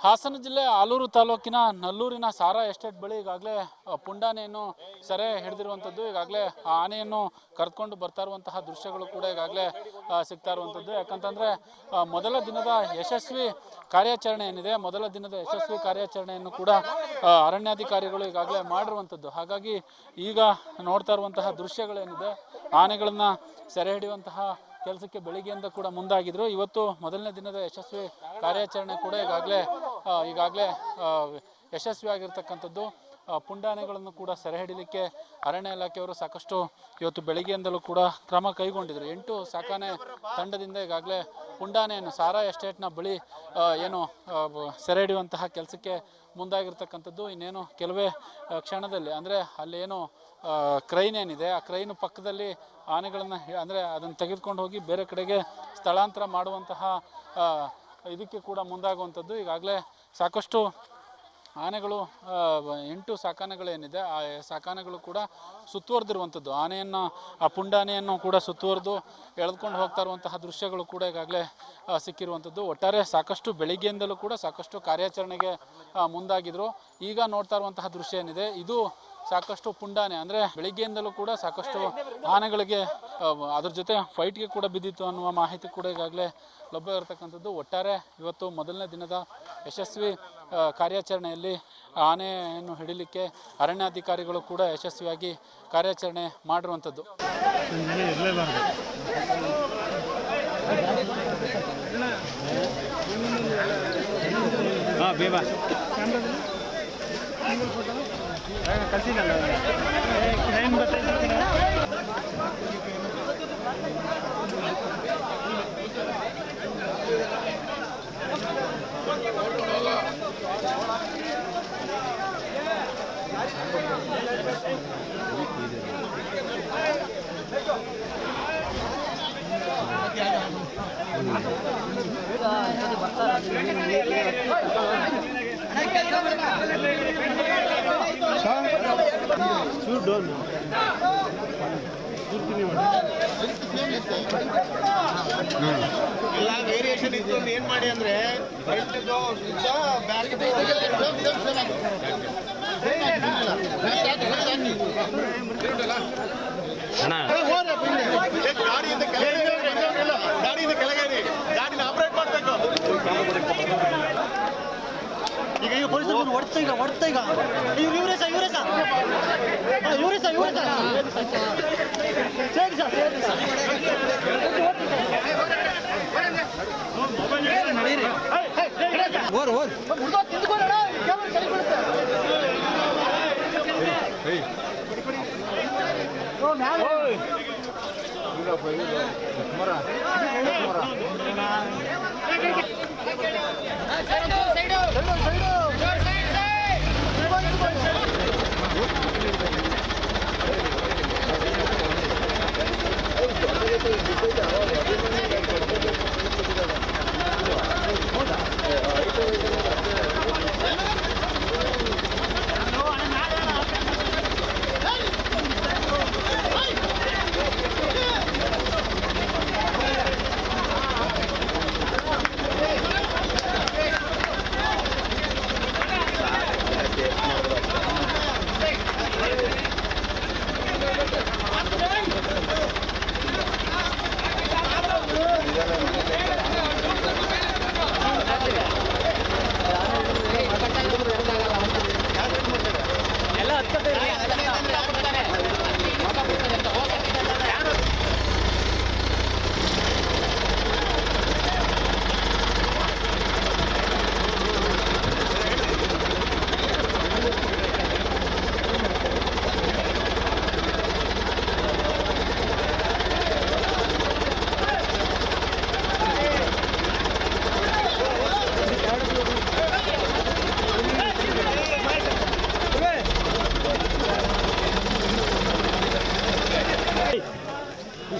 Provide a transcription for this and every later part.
ಹಾಸನ ಜಿಲ್ಲೆ ಆಲೂರು ತಾಲೂಕಿನ ನಲ್ಲೂರಿನ ಸಾರಾ ಎಸ್ಟೇಟ್ ಬಳಿ ಈಗಾಗಲೇ ಪುಂಡಾನೆಯನ್ನು ಸೆರೆ ಹಿಡಿದಿರುವಂಥದ್ದು. ಈಗಾಗಲೇ ಆ ಆನೆಯನ್ನು ಕರೆದುಕೊಂಡು ಬರ್ತಾ ಇರುವಂತಹ ದೃಶ್ಯಗಳು ಕೂಡ ಈಗಾಗಲೇ ಸಿಗ್ತಾ ಇರುವಂಥದ್ದು. ಯಾಕಂತಂದರೆ ಮೊದಲ ದಿನದ ಯಶಸ್ವಿ ಕಾರ್ಯಾಚರಣೆ ಏನಿದೆ, ಮೊದಲ ದಿನದ ಯಶಸ್ವಿ ಕಾರ್ಯಾಚರಣೆಯನ್ನು ಕೂಡ ಅರಣ್ಯಾಧಿಕಾರಿಗಳು ಈಗಾಗಲೇ ಮಾಡಿರುವಂಥದ್ದು. ಹಾಗಾಗಿ ಈಗ ನೋಡ್ತಾ ಇರುವಂತಹ ದೃಶ್ಯಗಳೇನಿದೆ, ಆನೆಗಳನ್ನು ಸೆರೆ ಹಿಡಿಯುವಂತಹ ಕೆಲಸಕ್ಕೆ ಬೆಳಿಗ್ಗೆಯಿಂದ ಕೂಡ ಮುಂದಾಗಿದ್ರು. ಇವತ್ತು ಮೊದಲನೇ ದಿನದ ಯಶಸ್ವಿ ಕಾರ್ಯಾಚರಣೆ ಕೂಡ ಈಗಾಗಲೇ ಯಶಸ್ವಿಯಾಗಿರ್ತಕ್ಕಂಥದ್ದು. ಪುಂಡಾನೆಗಳನ್ನು ಕೂಡ ಸೆರೆ ಹಿಡಿಲಿಕ್ಕೆ ಅರಣ್ಯ ಇಲಾಖೆಯವರು ಸಾಕಷ್ಟು ಇವತ್ತು ಬೆಳಿಗ್ಗೆಯಿಂದಲೂ ಕೂಡ ಕ್ರಮ ಕೈಗೊಂಡಿದ್ರು. 8 ಸಾಕಾನೆ ತಂಡದಿಂದ ಈಗಾಗಲೇ ಪುಂಡಾನೆಯನ್ನು ಸಾರಾ ಎಸ್ಟೇಟ್ನ ಬಳಿ ಏನು ಸೆರೆ ಹಿಡಿಯುವಂತಹ ಕೆಲಸಕ್ಕೆ ಮುಂದಾಗಿರ್ತಕ್ಕಂಥದ್ದು. ಇನ್ನೇನು ಕೆಲವೇ ಕ್ಷಣದಲ್ಲಿ ಅಂದರೆ ಅಲ್ಲೇನು ಕ್ರೈನ್ ಏನಿದೆ, ಆ ಕ್ರೈನ್ ಪಕ್ಕದಲ್ಲಿ ಆನೆಗಳನ್ನು ಅಂದರೆ ಅದನ್ನು ತೆಗೆದುಕೊಂಡು ಹೋಗಿ ಬೇರೆ ಕಡೆಗೆ ಸ್ಥಳಾಂತರ ಮಾಡುವಂತಹ ಇದಕ್ಕೆ ಕೂಡ ಮುಂದಾಗುವಂಥದ್ದು. ಈಗಾಗಲೇ ಸಾಕಷ್ಟು ಆನೆಗಳು 8 ಸಾಕಾನೆಗಳೇನಿದೆ, ಆ ಸಾಕಾನೆಗಳು ಕೂಡ ಸುತ್ತುವರೆದಿರುವಂಥದ್ದು. ಆನೆಯನ್ನು, ಆ ಪುಂಡಾನೆಯನ್ನು ಕೂಡ ಸುತ್ತುವರೆದು ಎಳೆದುಕೊಂಡು ಹೋಗ್ತಾ ಇರುವಂತಹ ದೃಶ್ಯಗಳು ಕೂಡ ಈಗಾಗಲೇ ಸಿಕ್ಕಿರುವಂಥದ್ದು. ಒಟ್ಟಾರೆ ಸಾಕಷ್ಟು ಬೆಳಿಗ್ಗೆಯಿಂದಲೂ ಕೂಡ ಸಾಕಷ್ಟು ಕಾರ್ಯಾಚರಣೆಗೆ ಮುಂದಾಗಿದ್ರು. ಈಗ ನೋಡ್ತಾ ಇರುವಂತಹ ದೃಶ್ಯ ಏನಿದೆ, ಇದು ಸಾಕಷ್ಟು ಪುಂಡಾನೆ ಅಂದರೆ ಬೆಳಿಗ್ಗೆಯಿಂದಲೂ ಕೂಡ ಸಾಕಷ್ಟು ಆನೆಗಳಿಗೆ ಅದ್ರ ಜೊತೆ ಫೈಟ್ಗೆ ಕೂಡ ಬಿದ್ದಿತ್ತು ಅನ್ನುವ ಮಾಹಿತಿ ಕೂಡ ಈಗಾಗಲೇ ಲಭ್ಯ ಇರತಕ್ಕಂಥದ್ದು. ಒಟ್ಟಾರೆ ಇವತ್ತು ಮೊದಲನೇ ದಿನದ ಯಶಸ್ವಿ ಕಾರ್ಯಾಚರಣೆಯಲ್ಲಿ ಆನೆಯನ್ನು ಹಿಡಿಲಿಕ್ಕೆ ಅರಣ್ಯಾಧಿಕಾರಿಗಳು ಕೂಡ ಯಶಸ್ವಿಯಾಗಿ ಕಾರ್ಯಾಚರಣೆ ಮಾಡಿರುವಂಥದ್ದು. ಎಲ್ಲ ವೇರಿಯೇಷನ್ ಇತ್ತು ಏನ್ ಮಾಡಿ ಅಂದ್ರೆ ಗಾಡಿಯಿಂದ ಕೆಳಗೇರಿ ಗಾಡಿನ ಆಪರೇಟ್ ಮಾಡ್ಬೇಕು. ಈಗ ಪೊಲೀಸರು ಹೊಡ್ತಾ ಈಗ ಇವರೇ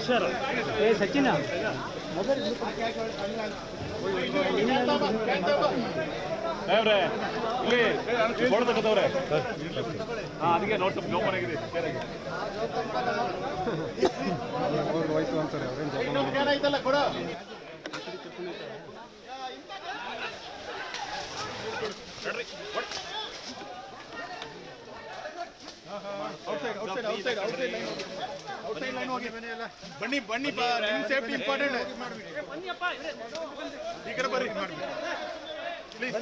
ಸರ್ ಸಚಿನ್ ಇಲ್ಲಿ ಕೊಡ್ತಕ್ಕಂಥವ್ರೆ ಅದಕ್ಕೆ ನೋಡ್ತಾ ಓಪನ್ ಆಗಿದೆ ಅಂತಾರೆ ಬನ್ನಿ ಬನ್ನಿ ನಿಮ್ಮ ಸೇಫ್ಟಿ ಇಂಪಾರ್ಟೆಂಟ್ ಈ ಕಡೆ ಬರ್ರಿ ಪ್ಲೀಸ್.